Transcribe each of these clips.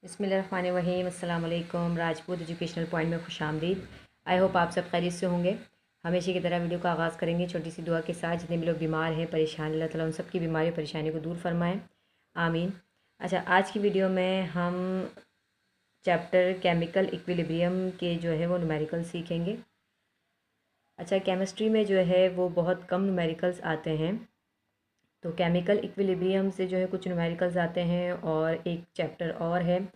बिस्मिल्लाहिर्रहमानिर्रहीम। अस्सलाम वालेकुम। राजपूत एजुकेशनल पॉइंट में खुशामदीद। आई होप आप सब खैरियत से होंगे। हमेशा की तरह वीडियो का आगाज़ करेंगे छोटी सी दुआ के साथ। जितने भी लोग बीमार हैं, परेशान, अल्लाह ताला उन सब की बीमारी और परेशानी को दूर फरमाएँ, आमीन। अच्छा, आज की वीडियो में हम चैप्टर केमिकल इक्विलिब्रियम के जो है वो न्यूमेरिकल सीखेंगे। अच्छा, केमिस्ट्री में जो है वो बहुत कम न्यूमेरिकल्स आते हैं, तो केमिकल इक्विलिब्रियम से जो है कुछ न्यूमेरिकल्स आते हैं और एक चैप्टर और है,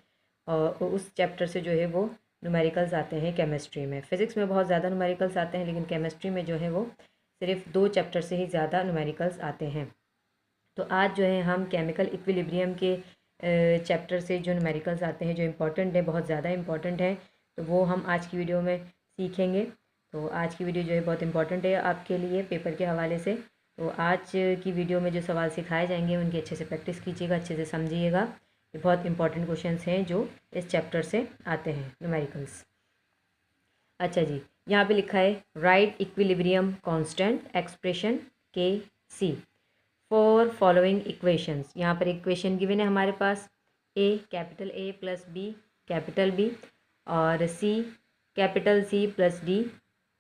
और उस चैप्टर से जो है वो न्यूमेरिकल्स आते हैं केमिस्ट्री में। फ़िज़िक्स में बहुत ज़्यादा न्यूमेरिकल्स आते हैं, लेकिन केमिस्ट्री में जो है वो सिर्फ 2 चैप्टर से ही ज़्यादा न्यूमेरिकल्स आते हैं। तो आज जो है हम केमिकल इक्विलिब्रियम के चैप्टर से जो न्यूमेरिकल्स आते हैं, जो इम्पोर्टेंट है, बहुत ज़्यादा इम्पोर्टेंट है, तो वो हम आज की वीडियो में सीखेंगे। तो आज की वीडियो जो है बहुत इंपॉर्टेंट है आपके लिए पेपर के हवाले से। तो आज की वीडियो में जो सवाल सिखाए जाएंगे उनकी अच्छे से प्रैक्टिस कीजिएगा, अच्छे से समझिएगा। ये बहुत इंपॉर्टेंट क्वेश्चंस हैं जो इस चैप्टर से आते हैं, न्यूमेरिकल्स। अच्छा जी, यहाँ पे लिखा है राइट इक्विलिब्रियम कांस्टेंट एक्सप्रेशन के सी फॉर फॉलोइंग इक्वेशंस। यहाँ पर इक्वेशन गिवन है हमारे पास, A capital A plus B capital B, और C capital C plus D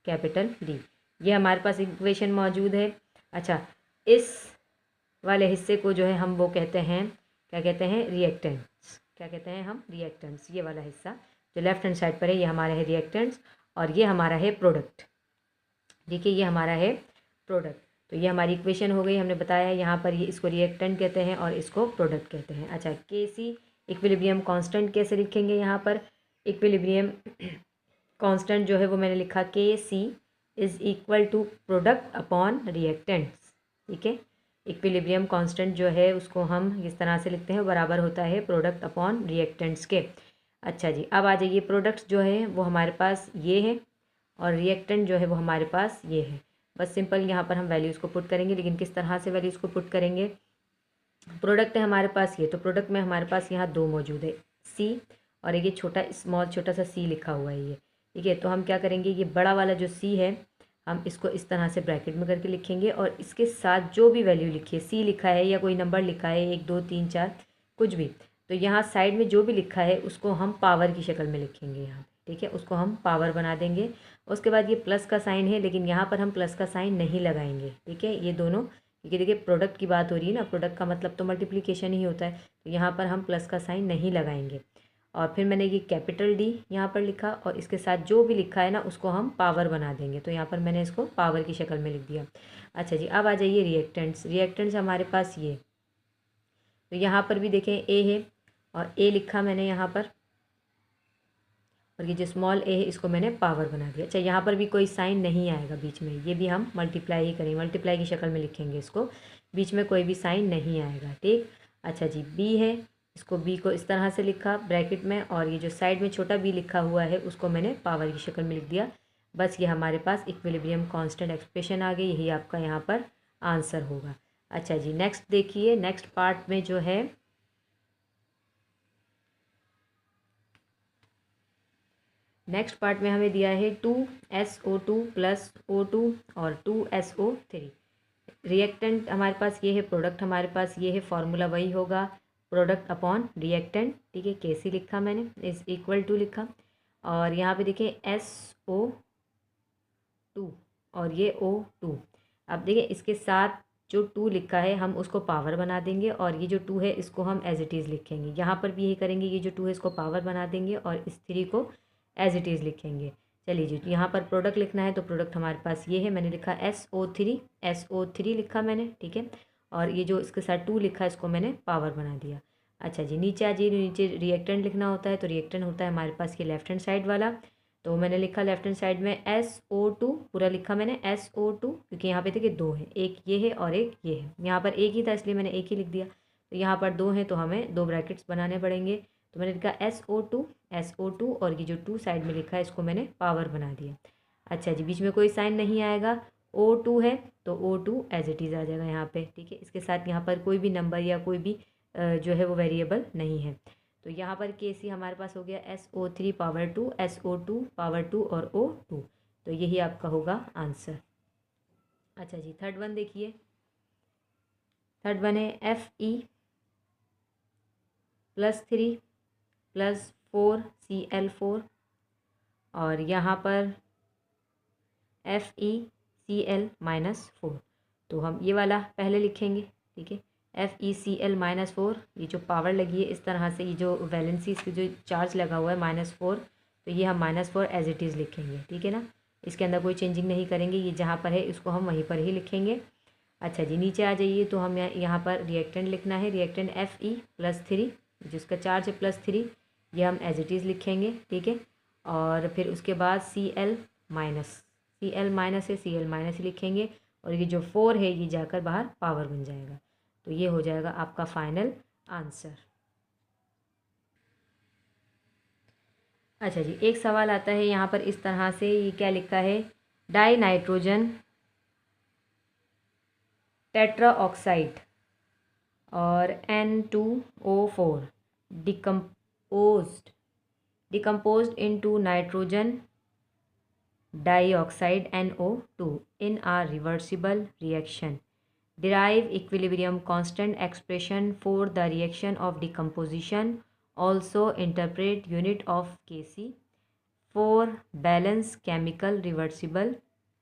capital D. ये हमारे पास इक्वेशन मौजूद है। अच्छा, इस वाले हिस्से को जो है हम वो कहते हैं, क्या कहते हैं, रिएक्टेंट्स। क्या कहते हैं हम? रिएक्टेंट्स। ये वाला हिस्सा जो लेफ्ट हैंड साइड पर है ये हमारा है रिएक्टेंट्स, और ये हमारा है प्रोडक्ट। देखिए, ये हमारा है प्रोडक्ट। तो ये हमारी इक्वेशन हो गई। हमने बताया यहाँ पर ये इसको रिएक्टेंट कहते हैं और इसको प्रोडक्ट कहते हैं। अच्छा, के सी इक्विलिब्रियम कांस्टेंट कैसे लिखेंगे? यहाँ पर इक्विलिब्रियम कांस्टेंट जो है वो मैंने लिखा K C is equal to product upon reactants. ठीक है, इक्विलिब्रियम कांस्टेंट जो है उसको हम इस तरह से लिखते हैं, बराबर होता है प्रोडक्ट अपॉन रिएक्टेंट्स के। अच्छा जी, अब आ जाइए, प्रोडक्ट्स जो है वो हमारे पास ये है और रिएक्टेंट जो है वो हमारे पास ये है। बस सिंपल यहाँ पर हम वैल्यूज़ को पुट करेंगे, लेकिन किस तरह से वैल्यूज़ को पुट करेंगे? प्रोडक्ट है हमारे पास ये, तो प्रोडक्ट में हमारे पास यहाँ 2 मौजूद है, सी और एक ये छोटा स्मॉल छोटा सा सी लिखा हुआ है ये। ठीक है, तो हम क्या करेंगे, ये बड़ा वाला जो सी है हम इसको इस तरह से ब्रैकेट में करके लिखेंगे, और इसके साथ जो भी वैल्यू लिखी है, सी लिखा है या कोई नंबर लिखा है 1 2 3 4 कुछ भी, तो यहाँ साइड में जो भी लिखा है उसको हम पावर की शक्ल में लिखेंगे यहाँ। ठीक है, उसको हम पावर बना देंगे। उसके बाद ये प्लस का साइन है, लेकिन यहाँ पर हम प्लस का साइन नहीं लगाएंगे। ठीक है, ये दोनों, क्योंकि देखिए प्रोडक्ट की बात हो रही है ना, प्रोडक्ट का मतलब तो मल्टीप्लिकेशन ही होता है, तो यहाँ पर हम प्लस का साइन नहीं लगाएंगे। और फिर मैंने ये कैपिटल डी यहाँ पर लिखा, और इसके साथ जो भी लिखा है ना उसको हम पावर बना देंगे, तो यहाँ पर मैंने इसको पावर की शक्ल में लिख दिया। अच्छा जी, अब आ जाइए रिएक्टेंट्स। रिएक्टेंट्स हमारे पास ये, तो यहाँ पर भी देखें ए है, और ए लिखा मैंने यहाँ पर, और ये जो स्मॉल ए है इसको मैंने पावर बना दिया। अच्छा, यहाँ पर भी कोई साइन नहीं आएगा बीच में, ये भी हम मल्टीप्लाई ही करेंगे, मल्टीप्लाई की शक्ल में लिखेंगे इसको, बीच में कोई भी साइन नहीं आएगा। ठीक। अच्छा जी, बी है, इसको बी को इस तरह से लिखा ब्रैकेट में, और ये जो साइड में छोटा बी लिखा हुआ है उसको मैंने पावर की शक्ल में लिख दिया। बस ये हमारे पास इक्विलिब्रियम कांस्टेंट एक्सप्रेशन आ गई, यही आपका यहाँ पर आंसर होगा। अच्छा जी, नेक्स्ट देखिए, नेक्स्ट पार्ट में जो है, नेक्स्ट पार्ट में हमें दिया है 2SO2 प्लस O2 और 2SO3। रिएक्टेंट हमारे पास ये है, प्रोडक्ट हमारे पास ये है, फॉर्मूला वही होगा, प्रोडक्ट अपॉन रिएक्टेंट। ठीक है, कैसी लिखा मैंने, इज इक्वल टू लिखा, और यहाँ पे देखिए SO2 और ये O2। अब देखिए इसके साथ जो 2 लिखा है हम उसको पावर बना देंगे, और ये जो 2 है इसको हम एज इट इज़ लिखेंगे। यहाँ पर भी यही करेंगे, ये जो 2 है इसको पावर बना देंगे और इस 3 को एज इट इज़ लिखेंगे। चलिए जी, यहाँ पर प्रोडक्ट लिखना है, तो प्रोडक्ट हमारे पास ये है, मैंने लिखा SO3 लिखा मैंने। ठीक है, और ये जो इसके साथ 2 लिखा है इसको मैंने पावर बना दिया। अच्छा जी, नीचे आ जाइए, नीचे रिएक्टेंट लिखना होता है, तो रिएक्टेंट होता है हमारे पास ये लेफ्ट हैंड साइड वाला, तो मैंने लिखा लेफ्ट हैंड साइड में SO2, पूरा लिखा मैंने SO2, क्योंकि यहाँ पे देखिए 2 है, एक ये है और एक ये है, यहाँ पर एक ही था इसलिए मैंने एक ही लिख दिया, तो यहाँ पर 2 हैं तो हमें 2 ब्रैकेट्स बनाने पड़ेंगे, तो मैंने लिखा SO2 और ये जो 2 साइड में लिखा है इसको मैंने पावर बना दिया। अच्छा जी, बीच में कोई साइन नहीं आएगा, O2 है तो O2 एज इट इज़ आ जाएगा यहाँ पे। ठीक है, इसके साथ यहाँ पर कोई भी नंबर या कोई भी जो है वो वेरिएबल नहीं है, तो यहाँ पर के सी हमारे पास हो गया SO3 पावर 2, SO2 पावर 2 और O2, तो यही आपका होगा आंसर। अच्छा जी, थर्ड वन देखिए, थर्ड वन है Fe +3 प्लस 4Cl4 और यहाँ पर FeCl-4। तो हम ये वाला पहले लिखेंगे, ठीक है। FeCl-4, ये जो पावर लगी है इस तरह से, ये जो वैलेंसी इसकी जो चार्ज लगा हुआ है -4, तो ये हम -4 एज इट इज़ लिखेंगे, ठीक है ना। इसके अंदर कोई चेंजिंग नहीं करेंगे, ये जहाँ पर है इसको हम वहीं पर ही लिखेंगे। अच्छा जी, नीचे आ जाइए। तो हम यहाँ पर रिएक्टेंट लिखना है, रिएक्टेंट Fe+3, जिसका चार्ज है +3, ये हम एज इट इज़ लिखेंगे, ठीक है। और फिर उसके बाद Cl- है, Cl- ही लिखेंगे और ये जो 4 है ये जाकर बाहर पावर बन जाएगा। तो ये हो जाएगा आपका फाइनल आंसर। अच्छा जी, एक सवाल आता है यहाँ पर इस तरह से, ये क्या लिखा है, डाई नाइट्रोजन टेट्रा ऑक्साइड और N2O4 decomposed into nitrogen dioxide NO2 in a reversible reaction. Derive equilibrium constant expression for the reaction of decomposition. Also interpret unit of Kc for balance chemical reversible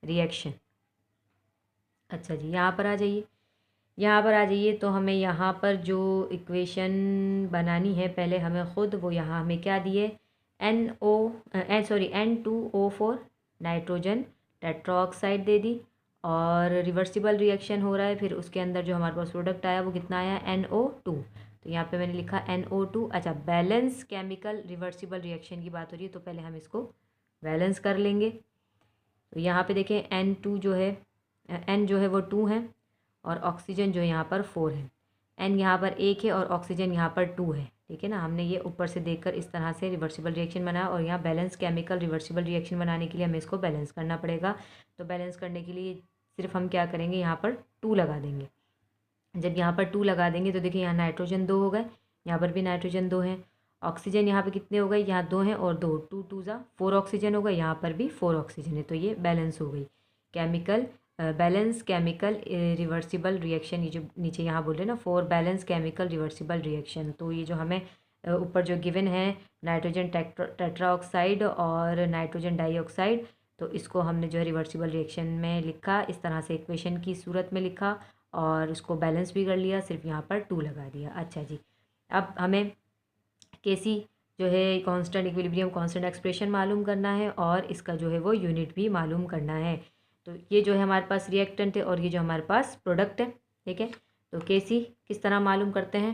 reaction. अच्छा जी, यहाँ पर आ जाइए। तो हमें यहाँ पर जो इक्वेशन बनानी है, पहले हमें ख़ुद वो यहाँ हमें क्या दिए, N2O4 नाइट्रोजन टेट्राऑक्साइड दे दी और रिवर्सिबल रिएक्शन हो रहा है। फिर उसके अंदर जो हमारे पास प्रोडक्ट आया वो कितना आया, NO2। तो यहाँ पे मैंने लिखा NO2। अच्छा, बैलेंस केमिकल रिवर्सिबल रिएक्शन की बात हो रही है, तो पहले हम इसको बैलेंस कर लेंगे। तो यहाँ पे देखें, N2 जो है, N जो है वो 2 है और ऑक्सीजन जो है यहाँ पर 4 है। N यहाँ पर 1 है और ऑक्सीजन यहाँ पर 2 है, ठीक है ना। हमने ये ऊपर से देखकर इस तरह से रिवर्सिबल रिएक्शन बनाया और यहाँ बैलेंस केमिकल रिवर्सिबल रिएक्शन बनाने के लिए हमें इसको बैलेंस करना पड़ेगा। तो बैलेंस करने के लिए सिर्फ हम क्या करेंगे, यहाँ पर 2 लगा देंगे। जब यहाँ पर 2 लगा देंगे तो देखिए यहाँ नाइट्रोजन 2 हो गए, यहाँ पर भी नाइट्रोजन 2 हैं। ऑक्सीजन यहाँ पे कितने हो गए, यहाँ 2 हैं और 2 2 2 ज़ा 4 ऑक्सीजन हो गए, यहाँ पर भी 4 ऑक्सीजन है। तो ये बैलेंस हो गई chemical balance chemical reversible reaction. ये जो नीचे यहाँ बोल रहे हैं ना, 4 बैलेंस केमिकल रिवर्सिबल रिएक्शन। तो ये जो हमें ऊपर जो गिवन है नाइट्रोजन टेट्रा ऑक्साइड और नाइट्रोजन डाइऑक्साइड, तो इसको हमने जो है रिवर्सिबल रिएक्शन में लिखा, इस तरह से इक्वेशन की सूरत में लिखा और उसको बैलेंस भी कर लिया, सिर्फ यहाँ पर 2 लगा दिया। अच्छा जी, अब हमें Kc जो है कांस्टेंट, इक्विलिब्रियम कांस्टेंट एक्सप्रेशन मालूम करना है और इसका जो है वो यूनिट भी मालूम करना है। तो ये जो है हमारे पास रिएक्टेंट है और ये जो हमारे पास प्रोडक्ट है, ठीक है। तो Kc किस तरह मालूम करते हैं,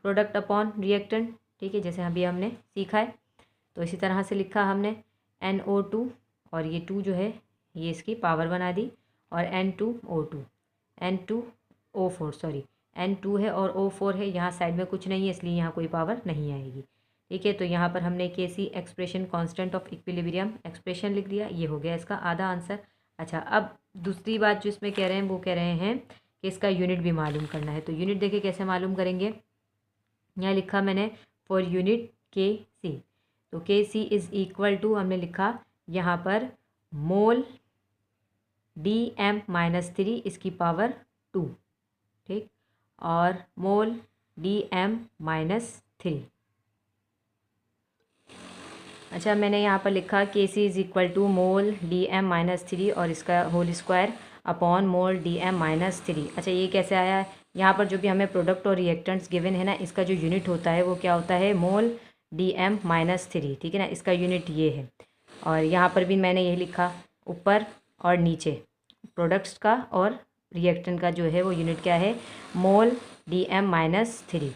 प्रोडक्ट अपॉन रिएक्टेंट, ठीक है, जैसे अभी हमने सीखा है। तो इसी तरह से लिखा हमने NO2 और ये 2 जो है ये इसकी पावर बना दी और N2O4 सॉरी N2 है और O4 है, यहाँ साइड में कुछ नहीं है इसलिए यहाँ कोई पावर नहीं आएगी, ठीक है। तो यहाँ पर हमने Kc expression constant of equilibrium expression लिख दिया, ये हो गया इसका आधा आंसर। अच्छा, अब दूसरी बात जो इसमें कह रहे हैं वो कह रहे हैं कि इसका यूनिट भी मालूम करना है। तो यूनिट देखिए कैसे मालूम करेंगे, यहाँ लिखा मैंने फॉर यूनिट Kc। तो Kc इज़ इक्वल टू हमने लिखा यहाँ पर मोल Dm-3 इसकी पावर 2, ठीक, और मोल Dm-3। अच्छा, मैंने यहाँ पर लिखा Kc is equal to mole Dm-3 और इसका whole square upon mole Dm-3। अच्छा, ये कैसे आया, यहाँ पर जो भी हमें प्रोडक्ट और रिएक्टेंट्स गिवन है ना, इसका जो यूनिट होता है वो क्या होता है, मोल Dm-3, ठीक है ना, इसका यूनिट ये है। और यहाँ पर भी मैंने यही लिखा, ऊपर और नीचे प्रोडक्ट्स का और रिएक्टेंट का जो है वो यूनिट क्या है, मोल Dm-3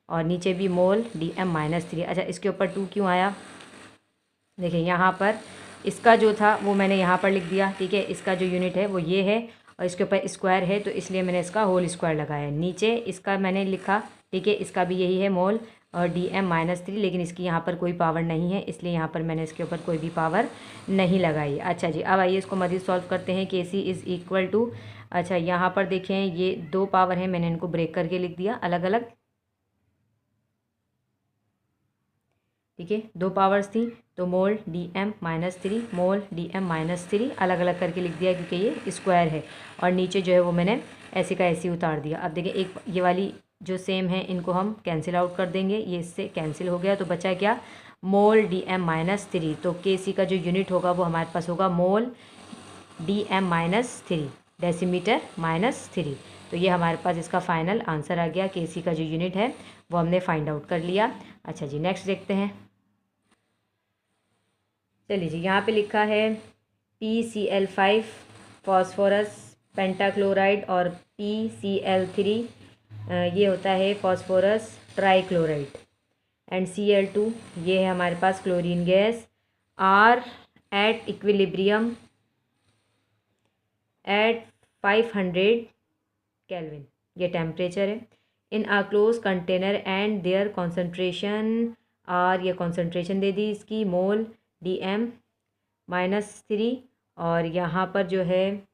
और नीचे भी मोल Dm-3। अच्छा, इसके ऊपर 2 क्यों आया, देखिए यहाँ पर इसका जो था वो मैंने यहाँ पर लिख दिया, ठीक है। इसका जो यूनिट है वो ये है और इसके ऊपर स्क्वायर है तो इसलिए मैंने इसका होल स्क्वायर लगाया। नीचे इसका मैंने लिखा, ठीक है, इसका भी यही है मोल और Dm-3, लेकिन इसकी यहाँ पर कोई पावर नहीं है इसलिए यहाँ पर मैंने इसके ऊपर कोई भी पावर नहीं लगाई। अच्छा जी, अब आइए इसको मज़ीद सॉल्व करते हैं। Kc इज़ इक्वल टू, अच्छा यहाँ पर देखें ये 2 पावर हैं, मैंने इनको ब्रेक करके लिख दिया अलग अलग, ठीक है, 2 पावर्स थी तो मोल Dm-3 मोल Dm-3 अलग अलग करके लिख दिया क्योंकि ये स्क्वायर है और नीचे जो है वो मैंने ऐसे का ऐसे उतार दिया। अब देखिए एक ये वाली जो सेम है इनको हम कैंसिल आउट कर देंगे, ये इससे कैंसिल हो गया। तो बचा क्या, मोल DM-3। तो Kc का जो यूनिट होगा वो हमारे पास होगा मोल DM-3, डेसीमीटर -3। तो ये हमारे पास इसका फाइनल आंसर आ गया। Kc का जो यूनिट है वो हमने फाइंड आउट कर लिया। अच्छा जी, नेक्स्ट देखते हैं। चलिए जी, यहाँ पे लिखा है PCl5 फॉस्फोरस पेंटाक्लोराइड और PCl3 ये होता है फॉस्फोरस ट्राईक्लोराइड, एंड Cl2 ये है हमारे पास chlorine gas, are at equilibrium at 500 kelvin, ये टेम्परेचर है। In a closed container and their concentration are, ये कॉन्सेंट्रेशन दे दी इसकी मोल DM-3, और यहाँ पर जो है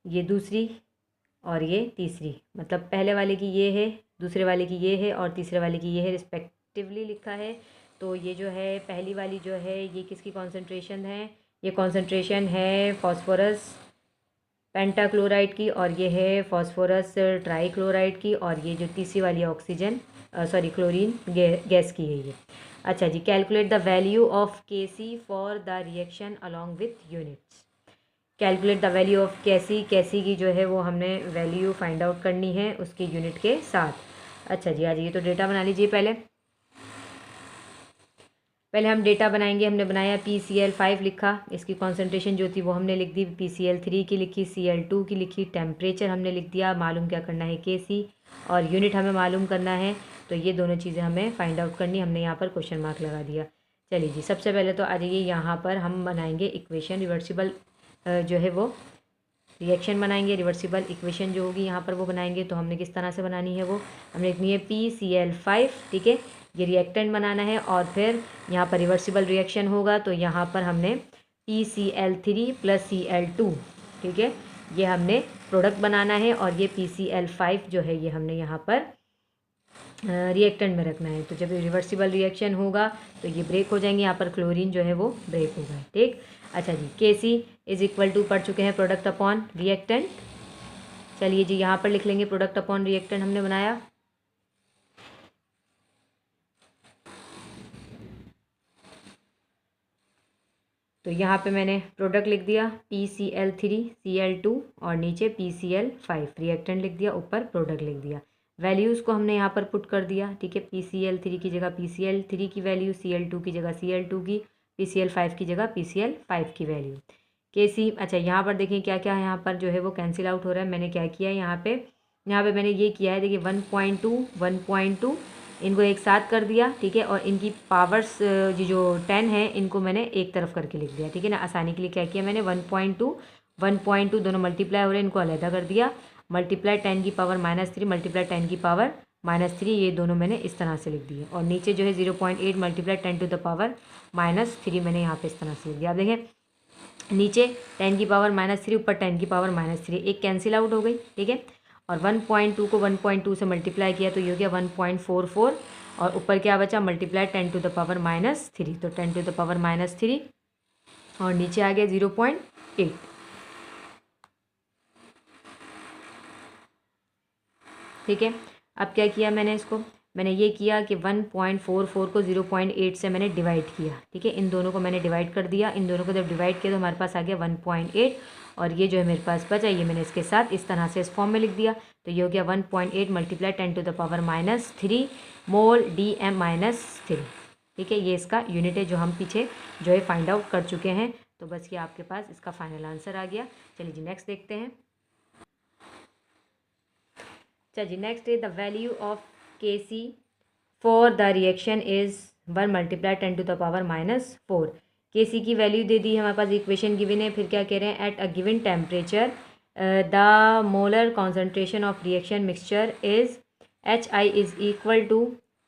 ये दूसरी और ये तीसरी, मतलब पहले वाले की ये है, दूसरे वाले की ये है और तीसरे वाले की ये है, रिस्पेक्टिवली लिखा है। तो ये जो है पहली वाली जो है ये किसकी कॉन्सेंट्रेशन है, ये कॉन्सेंट्रेशन है फॉस्फोरस पेंटाक्लोराइड की, और ये है फॉस्फोरस ट्राईक्लोराइड की, और ये जो तीसरी वाली ऑक्सीजन क्लोरीन गैस की है ये। अच्छा जी, calculate the value of Kc for the reaction along with units. Calculate the value of Kc की जो है वो हमने वैल्यू फाइंड आउट करनी है उसके यूनिट के साथ। अच्छा जी, आ जाइए, तो डेटा बना लीजिए। पहले हम डेटा बनाएंगे। हमने बनाया PCl5 लिखा, इसकी कॉन्सेंट्रेशन जो थी वो हमने लिख दी, PCl3 की लिखी, Cl2 की लिखी, टेम्परेचर हमने लिख दिया, मालूम क्या करना है Kc, और यूनिट हमें मालूम करना है। तो ये दोनों चीज़ें हमें फाइंड आउट करनी, हमने यहाँ पर क्वेश्चन मार्क लगा दिया। चलिए जी, सबसे पहले तो आ जाइए, यहाँ पर हम बनाएंगे इक्वेशन, रिवर्सिबल जो है वो रिएक्शन बनाएंगे। रिवर्सिबल इक्वेशन जो होगी यहाँ पर वो बनाएंगे। तो हमने किस तरह से बनानी है वो हमने लिखनी है PCl5, ठीक है, ये रिएक्टेंट बनाना है, और फिर यहाँ पर रिवर्सिबल रिएक्शन होगा। तो यहाँ पर हमने PCl3 + Cl2, ठीक है, ये हमने प्रोडक्ट बनाना है, और ये PCl5 जो है ये हमने यहाँ पर रिएक्टेंट में रखना है। तो जब रिवर्सिबल रिएक्शन होगा तो ये ब्रेक हो जाएंगे, यहाँ पर क्लोरीन जो है वो ब्रेक होगा, ठीक। अच्छा जी, Kc = पढ़ चुके हैं प्रोडक्ट अपॉन रिएक्टेंट। चलिए जी, यहाँ पर लिख लेंगे प्रोडक्ट अपॉन रिएक्टेंट हमने बनाया। तो यहाँ पे मैंने प्रोडक्ट लिख दिया PCl3 Cl2, और नीचे PCl5 रिएक्टेंट लिख दिया, ऊपर प्रोडक्ट लिख दिया। वैल्यूज़ को हमने यहाँ पर पुट कर दिया, ठीक है, PCl3 की जगह PCl3 की वैल्यू, Cl2 की जगह Cl2 की, PCl5 की जगह PCl5 की वैल्यू। Kc, अच्छा यहाँ पर देखिए क्या क्या है, यहाँ पर जो है वो कैंसिल आउट हो रहा है। मैंने क्या किया है यहाँ पे मैंने ये किया है, देखिए 1.2 इनको एक साथ कर दिया, ठीक है, और इनकी पावर्स जो 10 है इनको मैंने एक तरफ करके लिख दिया, ठीक है ना। आसानी के लिए क्या किया मैंने, 1.2 दोनों मल्टीप्लाई हो रहे हैं, इनको अलहदा कर दिया, मल्टीप्लाई 10 की पावर -3 मल्टीप्लाई 10 की पावर -3, ये दोनों मैंने इस तरह से लिख दिए। और नीचे जो है 0.8 मल्टीप्लाई 10 टू द पावर -3 मैंने यहाँ पे इस तरह से लिख दिया। आप देखें नीचे 10 की पावर -3, ऊपर 10 की पावर -3, एक कैंसिल आउट हो गई, ठीक है। और 1.2 को 1.2 से मल्टीप्लाई किया तो ये हो गया 1.44, और ऊपर क्या बचा, मल्टीप्लाई 10 टू द पावर -3, तो 10 टू द पावर -3, और नीचे आ गया 0.8, ठीक है। अब क्या किया मैंने ये किया कि 1.44 को 0.8 से मैंने डिवाइड किया, ठीक है, इन दोनों को मैंने डिवाइड कर दिया। इन दोनों को जब डिवाइड किया तो हमारे पास आ गया 1.8, और ये जो है मेरे पास बचा ये मैंने इसके साथ इस तरह से इस फॉर्म में लिख दिया। तो ये हो गया 1.8 multiply 10 to the power -3 mole DM-3, ठीक है, ये इसका यूनिट है जो हम पीछे जो है फाइंड आउट कर चुके हैं। तो बस ये आपके पास इसका फाइनल आंसर आ गया। चलिए जी, नेक्स्ट देखते हैं। चलिए नेक्स्ट है the value of Kc for the reaction is 1 multiply 10 to the power -4। Kc की वैल्यू दे दी है हमारे पास, इक्वेशन गिवन है। फिर क्या कह रहे हैं, at a given temperature the molar concentration of reaction mixture is HI =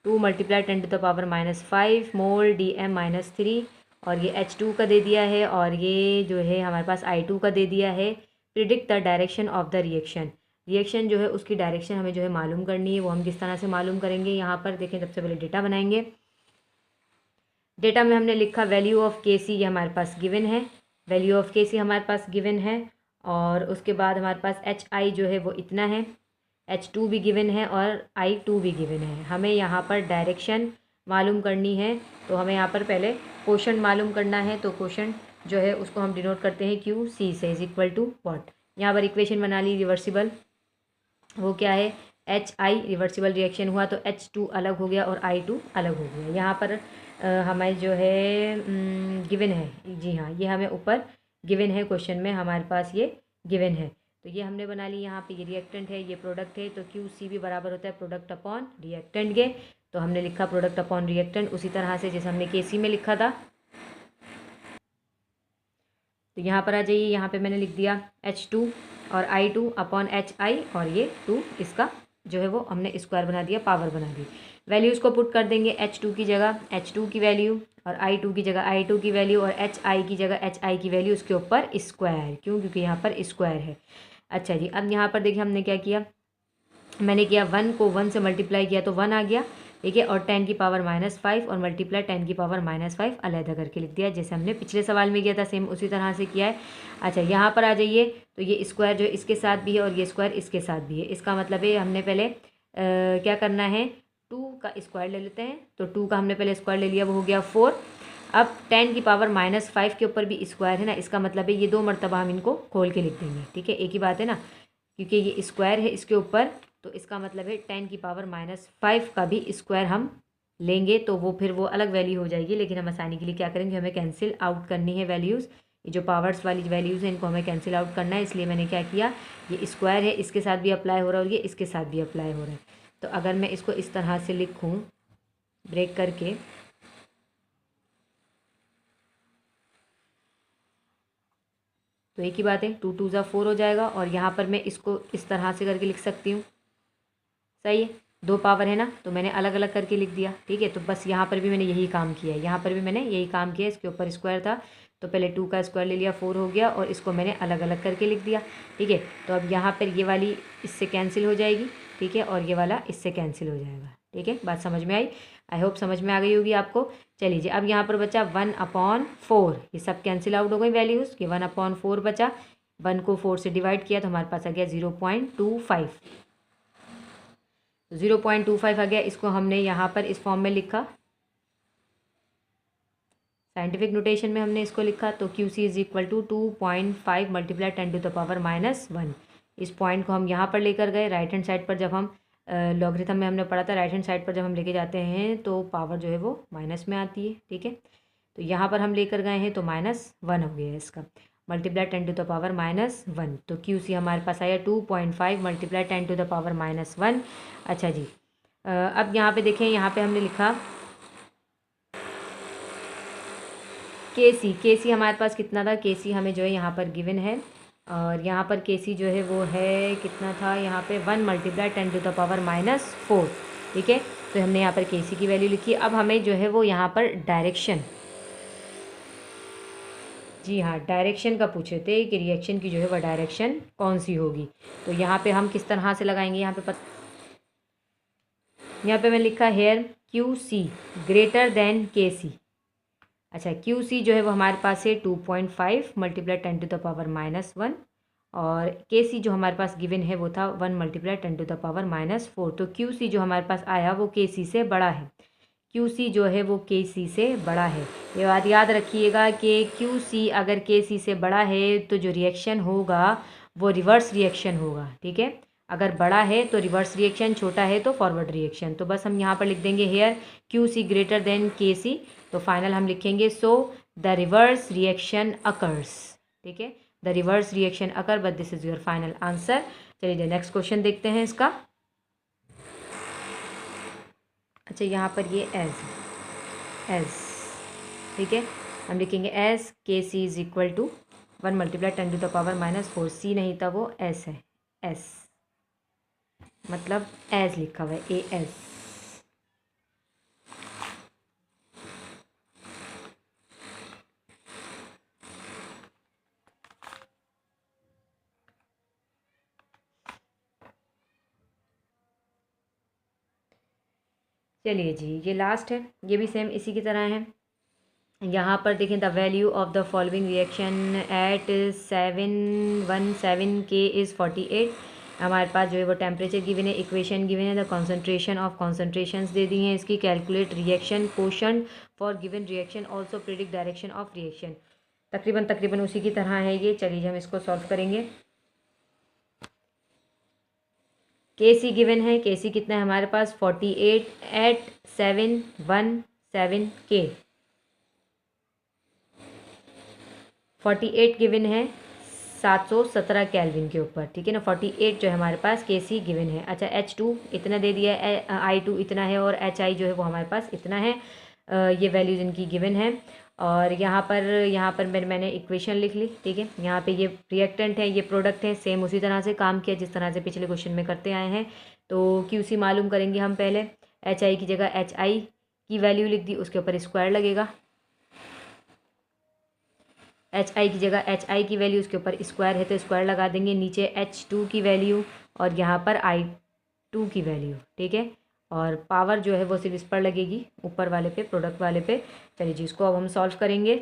2 multiply 10 to the power -5 mole DM-3, और ये H2 का दे दिया है, और ये जो है हमारे पास I2 का दे दिया है। Predict the direction of the reaction जो है उसकी डायरेक्शन हमें जो है मालूम करनी है। वो हम किस तरह से मालूम करेंगे, यहाँ पर देखें, सबसे पहले डेटा बनाएंगे। डेटा में हमने लिखा वैल्यू ऑफ Kc, ये हमारे पास गिवन है, वैल्यू ऑफ Kc हमारे पास गिवन है, और उसके बाद हमारे पास एच आई जो है वो इतना है, H2 भी गिवन है और I2 भी गिवन है। हमें यहाँ पर डायरेक्शन मालूम करनी है, तो हमें यहाँ पर पहले क्वोशंट मालूम करना है। तो क्वोशंट जो है उसको हम डिनोट करते हैं QC से, इज इक्वल टू व्हाट। यहाँ पर इक्वेशन बना ली रिवर्सिबल, वो क्या है, HI रिवर्सिबल रिएक्शन हुआ तो H2 अलग हो गया और I2 अलग हो गया। यहाँ पर हमें जो है गिवन है, जी हाँ, ये हमें ऊपर गिवन है, क्वेश्चन में हमारे पास ये गिवन है। तो ये हमने बना ली। यहाँ पे ये रिएक्टेंट है, ये प्रोडक्ट है, तो QC भी बराबर होता है प्रोडक्ट अपॉन रिएक्टेंट के। तो हमने लिखा प्रोडक्ट अपॉन रिएक्टेंट उसी तरह से जैसे हमने KC में लिखा था। तो यहाँ पर आ जाइए, यहाँ पे मैंने लिख दिया H2 और I2 अपॉन HI, और ये 2 इसका जो है वो हमने स्क्वायर बना दिया, पावर बना दी। वैल्यूज़ को पुट कर देंगे, H2 की जगह H2 की वैल्यू, और I2 की जगह I2 की वैल्यू, और HI की जगह HI की वैल्यू, उसके ऊपर स्क्वायर, क्यों, क्योंकि यहाँ पर स्क्वायर है। अच्छा जी, अब यहाँ पर देखिए हमने क्या किया, मैंने किया 1 को 1 से मल्टीप्लाई किया तो 1 आ गया, ठीक है, और 10 की पावर -5 और मल्टीप्लाई 10 की पावर -5 अलहदा करके लिख दिया, जैसे हमने पिछले सवाल में किया था, सेम उसी तरह से किया है। अच्छा, यहाँ पर आ जाइए, तो ये स्क्वायर जो इसके साथ भी है और ये स्क्वायर इसके साथ भी है, इसका मतलब है हमने पहले क्या करना है, 2 का स्क्वायर ले लेते हैं। तो 2 का हमने पहले स्क्वायर ले लिया, वो हो गया 4। अब 10 की पावर -5 के ऊपर भी स्क्वायर है ना, इसका मतलब है ये 2 मरतबा हम इनको खोल के लिख देंगे, ठीक है, एक ही बात है ना, क्योंकि ये स्क्वायर है इसके ऊपर, तो इसका मतलब है 10 की पावर -5 का भी स्क्वायर हम लेंगे, तो वो फिर वो अलग वैल्यू हो जाएगी। लेकिन हम आसानी के लिए क्या करेंगे, हमें कैंसिल आउट करनी है वैल्यूज़, ये जो पावर्स वाली वैल्यूज़ हैं इनको हमें कैंसिल आउट करना है। इसलिए मैंने क्या किया, ये स्क्वायर है इसके साथ भी अप्लाई हो रहा है और ये इसके साथ भी अप्लाई हो रहा है। तो अगर मैं इसको इस तरह से लिखूँ ब्रेक करके, तो एक ही बात है, 2 2 4 हो जाएगा, और यहाँ पर मैं इसको इस तरह से करके लिख सकती हूँ, सही है, 2 पावर है ना, तो मैंने अलग अलग करके लिख दिया, ठीक है। तो बस यहाँ पर भी मैंने यही काम किया है, यहाँ पर भी मैंने यही काम किया, इसके ऊपर स्क्वायर था तो पहले 2 का स्क्वायर ले लिया, 4 हो गया, और इसको मैंने अलग अलग करके लिख दिया, ठीक है। तो अब यहाँ पर ये वाली इससे कैंसिल हो जाएगी, ठीक है, और ये वाला इससे कैंसिल हो जाएगा, ठीक है। बात समझ में आई, आई होप समझ में आ गई होगी आपको। चलिए, अब यहाँ पर बचा 1/4, ये सब कैंसिल आउट हो गई वैल्यूज़, कि 1/4 बचा, 1 को 4 से डिवाइड किया तो हमारे पास आ गया 0.25, 0.25 आ गया। इसको हमने यहाँ पर इस फॉर्म में लिखा, साइंटिफिक नोटेशन में हमने इसको लिखा, तो QC is equal to 2.5 multiply 10⁻⁻1। इस पॉइंट को हम यहाँ पर लेकर गए, राइट हैंड साइड पर जब हम लॉगरिथम में हमने पढ़ा था, राइट हैंड साइड पर जब हम लेके जाते हैं तो पावर जो है वो माइनस में आती है, ठीक है। तो यहाँ पर हम लेकर गए हैं तो -1 हो गया है इसका, मल्टीप्लाई 10⁻⁻1, तो QC हमारे पास आया 2.5 मल्टीप्लाई 10⁻⁻1। अच्छा जी, अब यहाँ पे देखें, यहाँ पे हमने लिखा KC हमारे पास कितना था, KC हमें जो है यहाँ पर गिवन है, और यहाँ पर KC जो है वो है कितना था, यहाँ पे 1 मल्टीप्लाई 10⁻⁻4, ठीक है। तो हमने यहाँ पर KC की वैल्यू लिखी। अब हमें जो है वो यहाँ पर डायरेक्शन, जी हाँ, डायरेक्शन का पूछे थे कि रिएक्शन की जो है वह डायरेक्शन कौन सी होगी। तो यहाँ पे हम किस तरह से लगाएंगे, यहाँ पे मैंने लिखा here QC greater than KC। अच्छा, QC जो है वो हमारे पास है 2.5 मल्टीप्लाई 10⁻⁻1, और KC जो हमारे पास गिवन है वो था 1 मल्टीप्लाई 10⁻⁴। तो QC जो हमारे पास आया वो KC से बड़ा है, QC जो है वो KC से बड़ा है। ये बात याद रखिएगा कि QC अगर KC से बड़ा है तो जो रिएक्शन होगा वो रिवर्स रिएक्शन होगा, ठीक है। अगर बड़ा है तो रिवर्स रिएक्शन, छोटा है तो फॉरवर्ड रिएक्शन। तो बस हम यहाँ पर लिख देंगे here QC greater than KC, तो फाइनल हम लिखेंगे so the reverse reaction occurs, ठीक है, the reverse reaction occur, but this is your final answer. चलिए नेक्स्ट क्वेश्चन देखते हैं इसका। अच्छा, यहाँ पर ये एज, ठीक है, हम लिखेंगे as KC is equal to 1 multiply 10⁻⁻4, C नहीं था वो S है, S मतलब एज लिखा हुआ है, AS। चलिए जी, ये लास्ट है, ये भी सेम इसी की तरह है। यहाँ पर देखें the value of the following reaction at 717 K is 48। हमारे पास जो है वो टेम्परेचर गिवन है, इक्वेशन गिवन है, द कॉन्सेंट्रेशन ऑफ कॉन्सेंट्रेशंस दे दी हैं इसकी, calculate reaction quotient for given reaction, also predict direction of reaction. तकरीबन उसी की तरह है ये। चलिए हम इसको सॉल्व करेंगे। के सी गिवन है, के सी कितना है हमारे पास 48 एट 717 K। 48 गिवन है 717 केल्विन के ऊपर, ठीक है ना। 48 जो है हमारे पास के सी गिवन है। अच्छा H2 इतना दे दिया है, I2 इतना है और HI जो है वो हमारे पास इतना है। ये वैल्यूज़ इनकी गिवन है। और यहाँ पर मैंने इक्वेशन लिख ली, ठीक है। यहाँ पे ये रिएक्टेंट है, ये प्रोडक्ट है, सेम उसी तरह से काम किया जिस तरह से पिछले क्वेश्चन में करते आए हैं। तो QC मालूम करेंगे हम पहले। HI की जगह HI की वैल्यू लिख दी, उसके ऊपर स्क्वायर लगेगा। HI की जगह HI की वैल्यू, उसके ऊपर स्क्वायर है तो स्क्वायर लगा देंगे। नीचे H2 की वैल्यू और यहाँ पर I2 की वैल्यू, ठीक है। और पावर जो है वो सिर्फ इस पर लगेगी, ऊपर वाले पे, प्रोडक्ट वाले पे। चलिए जी, इसको अब हम सॉल्व करेंगे।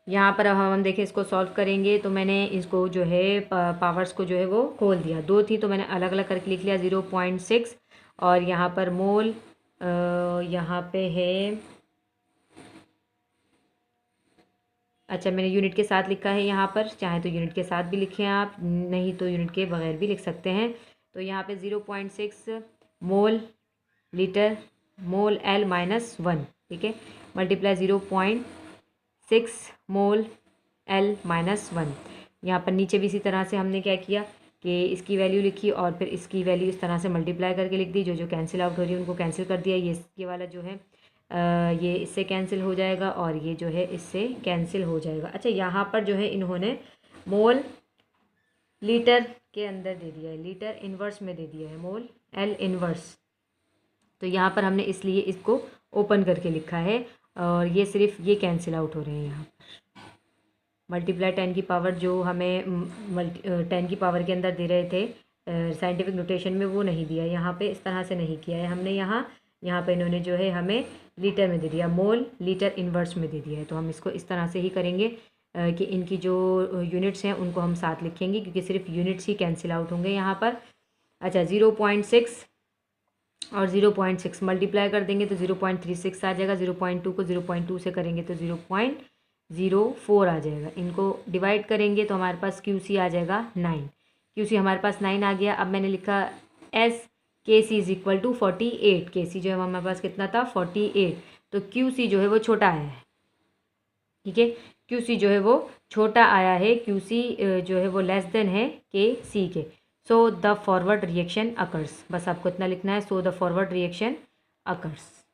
यहाँ पर अब हम देखें इसको सॉल्व करेंगे तो मैंने इसको जो है पावर्स को जो है वो खोल दिया। 2 थी तो मैंने अलग अलग करके लिख लिया 0.6। और यहाँ पर मोल यहाँ पे है, अच्छा मैंने यूनिट के साथ लिखा है यहाँ पर, चाहे तो यूनिट के साथ भी लिखें आप, नहीं तो यूनिट के बगैर भी लिख सकते हैं। तो यहाँ पे 0.6 mole litre mole L minus 1, ठीक है, मल्टीप्लाई 0.6 मोल L माइनस 1। यहाँ पर नीचे भी इसी तरह से हमने क्या किया कि इसकी वैल्यू लिखी और फिर इसकी वैल्यू इस तरह से मल्टीप्लाई करके लिख दी। जो कैंसिल आउट हो रही है उनको कैंसिल कर दिया। ये वाला जो है ये इससे कैंसिल हो जाएगा और ये जो है इससे कैंसिल हो जाएगा। अच्छा यहाँ पर जो है इन्होंने मोल लीटर के अंदर दे दिया है, लीटर इन्वर्स में दे दिया है, मोल L इन्वर्स। तो यहाँ पर हमने इसलिए इसको ओपन करके लिखा है और ये सिर्फ ये कैंसिल आउट हो रहे हैं। यहाँ पर मल्टीप्लाई 10 की पावर जो हमें 10 की पावर के अंदर दे रहे थे साइंटिफिक नोटेशन में, वो नहीं दिया यहाँ पे, इस तरह से नहीं किया है हमने। यहाँ पे इन्होंने जो है हमें लीटर में दे दिया, मोल लीटर इन्वर्स में दे दिया है। तो हम इसको इस तरह से ही करेंगे कि इनकी जो यूनिट्स हैं उनको हम साथ लिखेंगे क्योंकि सिर्फ यूनिट्स ही कैंसिल आउट होंगे यहाँ पर। अच्छा 0.6 और 0.6 मल्टीप्लाई कर देंगे तो 0.36 आ जाएगा। 0.2 को 0.2 से करेंगे तो 0.04 आ जाएगा। इनको डिवाइड करेंगे तो हमारे पास QC आ जाएगा 9। QC हमारे पास 9 आ गया। अब मैंने लिखा S KC is equal to 48। KC जो है हमारे पास कितना था 48। तो QC जो है वो छोटा आया है, ठीक है। QC जो है वो छोटा आया है, QC जो है वो लेस देन है KC के। So the forward reaction occurs, बस आपको इतना लिखना है, so the forward reaction occurs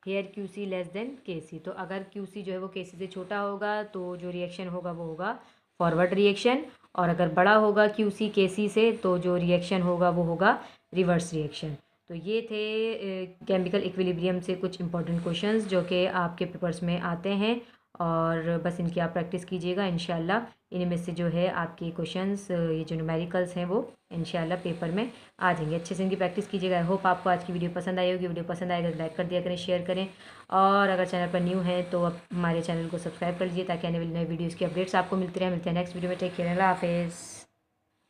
here QC less than KC। तो अगर QC जो है वो KC से छोटा होगा तो जो रिएक्शन होगा वो होगा फॉरवर्ड रिएक्शन, और अगर बड़ा होगा QC KC से तो जो रिएक्शन होगा वो होगा रिवर्स रिएक्शन। तो ये थे केमिकल इक्विलिब्रियम से कुछ इंपॉर्टेंट क्वेश्चंस जो कि आपके पेपर्स में आते हैं, और बस इनकी आप प्रैक्टिस कीजिएगा। इंशाल्लाह इनमें से जो है आपके क्वेश्चंस, ये जो न्यूमेरिकल्स हैं वो इंशाल्लाह पेपर में आ जाएंगे। अच्छे से इनकी प्रैक्टिस कीजिएगा। आई होप आपको आज की वीडियो पसंद आई होगी। वीडियो पसंद आएगा तो लाइक कर दिया करें, शेयर करें, और अगर चैनल पर न्यू हैं तो आप हमारे चैनल को सब्सक्राइब कर लीजिए ताकि आने वाली नई वीडियोज़ की अपडेट्स आपको मिलती रहे। मिलते हैं नेक्स्ट वीडियो में। टेक केयर, अल्लाह हाफिज़।